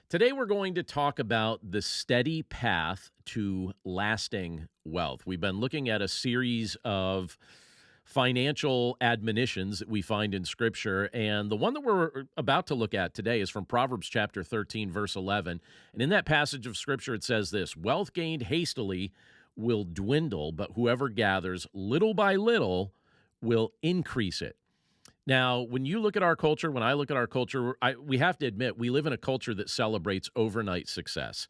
Today, we're going to talk about the steady path to lasting wealth. We've been looking at a series of financial admonitions that we find in Scripture, and the one that we're about to look at today is from Proverbs chapter 13, verse 11. And in that passage of Scripture, it says this: Wealth gained hastily will dwindle, but whoever gathers little by little will increase it. Now, when you look at our culture, when I look at our culture, we have to admit we live in a culture that celebrates overnight success.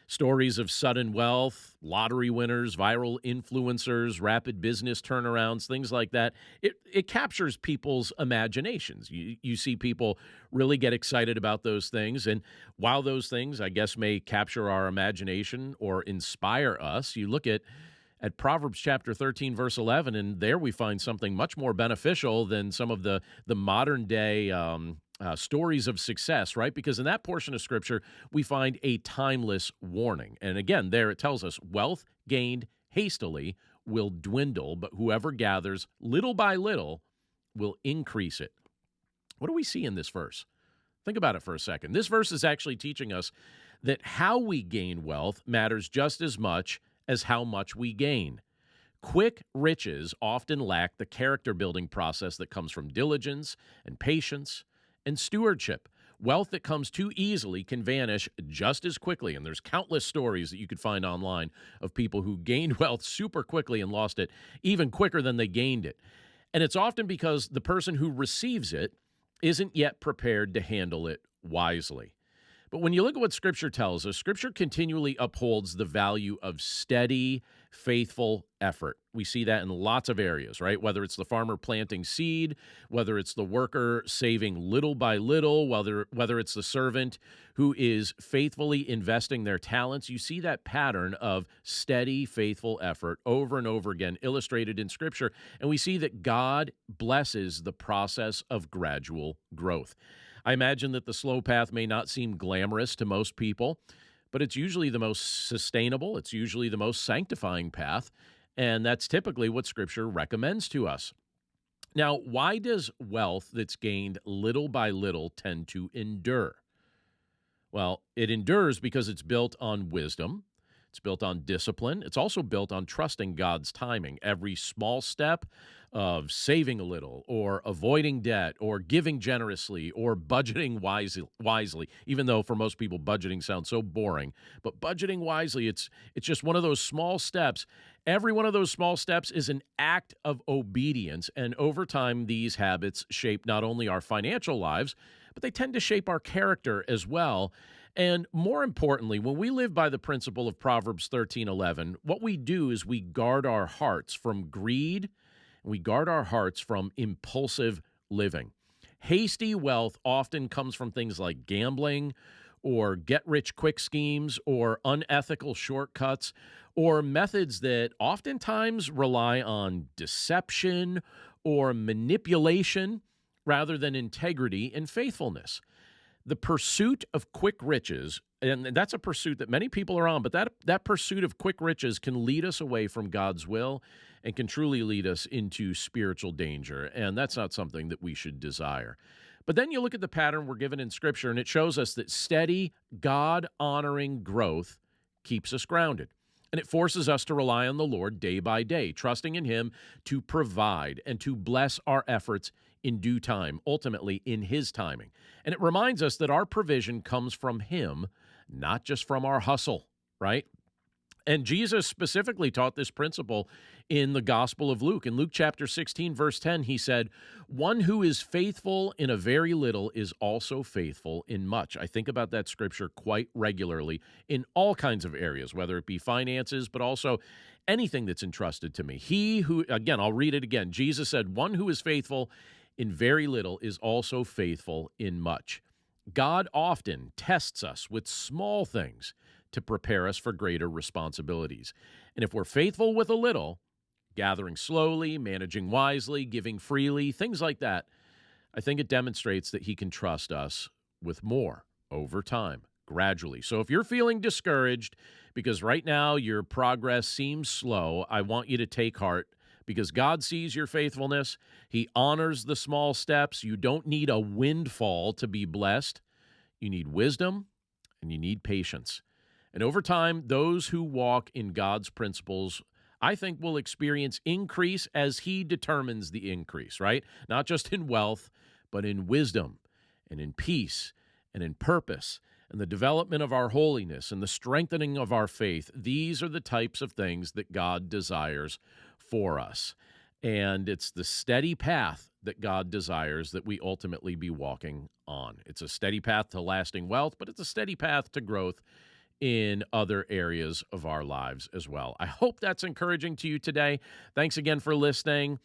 Stories of sudden wealth, lottery winners, viral influencers, rapid business turnarounds, things like that. It captures people's imaginations. You see people really get excited about those things. And while those things, I guess, may capture our imagination or inspire us, you look at Proverbs chapter 13, verse 11, and there we find something much more beneficial than some of the modern day stories of success, right? Because in that portion of Scripture, we find a timeless warning. And again, there it tells us, wealth gained hastily will dwindle, but whoever gathers little by little will increase it. What do we see in this verse? Think about it for a second. This verse is actually teaching us that how we gain wealth matters just as much as how much we gain. Quick riches often lack the character-building process that comes from diligence and patience and stewardship. Wealth that comes too easily can vanish just as quickly, and there's countless stories that you could find online of people who gained wealth super quickly and lost it even quicker than they gained it. And it's often because the person who receives it isn't yet prepared to handle it wisely. But when you look at what Scripture tells us, Scripture continually upholds the value of steady, faithful effort. We see that in lots of areas, right? Whether it's the farmer planting seed, whether it's the worker saving little by little, whether it's the servant who is faithfully investing their talents, you see that pattern of steady, faithful effort over and over again illustrated in Scripture. And we see that God blesses the process of gradual growth. I imagine that the slow path may not seem glamorous to most people, but it's usually the most sustainable. It's usually the most sanctifying path, and that's typically what Scripture recommends to us. Now, why does wealth that's gained little by little tend to endure? Well, it endures because it's built on wisdom. It's built on discipline. It's also built on trusting God's timing. Every small step of saving a little or avoiding debt or giving generously or budgeting wisely, even though for most people budgeting sounds so boring, but budgeting wisely, it's just one of those small steps. Every one of those small steps is an act of obedience, and over time, these habits shape not only our financial lives, but they tend to shape our character as well. And more importantly, when we live by the principle of Proverbs 13:11, what we do is we guard our hearts from greed, and we guard our hearts from impulsive living. Hasty wealth often comes from things like gambling or get-rich-quick schemes or unethical shortcuts or methods that oftentimes rely on deception or manipulation rather than integrity and faithfulness. The pursuit of quick riches, and that's a pursuit that many people are on, but that pursuit of quick riches can lead us away from God's will and can truly lead us into spiritual danger, and that's not something that we should desire. But then you look at the pattern we're given in Scripture, and it shows us that steady, God-honoring growth keeps us grounded. And it forces us to rely on the Lord day by day, trusting in Him to provide and to bless our efforts in due time, ultimately in His timing. And it reminds us that our provision comes from Him, not just from our hustle, right? And Jesus specifically taught this principle in the Gospel of Luke. In Luke chapter 16, verse 10, he said, "One who is faithful in a very little is also faithful in much." I think about that scripture quite regularly in all kinds of areas, whether it be finances, but also anything that's entrusted to me. He who, again, I'll read it again. Jesus said, "One who is faithful in very little is also faithful in much." God often tests us with small things to prepare us for greater responsibilities. And if we're faithful with a little, gathering slowly, managing wisely, giving freely, things like that, I think it demonstrates that He can trust us with more over time, gradually. So if you're feeling discouraged because right now your progress seems slow, I want you to take heart because God sees your faithfulness. He honors the small steps. You don't need a windfall to be blessed. You need wisdom, and you need patience. And over time, those who walk in God's principles, I think, will experience increase as He determines the increase, right? Not just in wealth, but in wisdom and in peace and in purpose and the development of our holiness and the strengthening of our faith. These are the types of things that God desires for us. And it's the steady path that God desires that we ultimately be walking on. It's a steady path to lasting wealth, but it's a steady path to growth in other areas of our lives as well. I hope that's encouraging to you today. Thanks again for listening.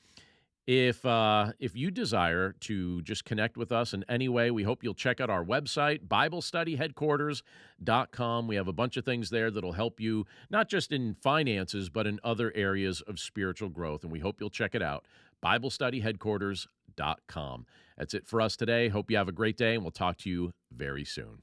If you desire to just connect with us in any way, we hope you'll check out our website, BibleStudyHeadquarters.com. We have a bunch of things there that'll help you, not just in finances, but in other areas of spiritual growth. And we hope you'll check it out, BibleStudyHeadquarters.com. That's it for us today. Hope you have a great day, and we'll talk to you very soon.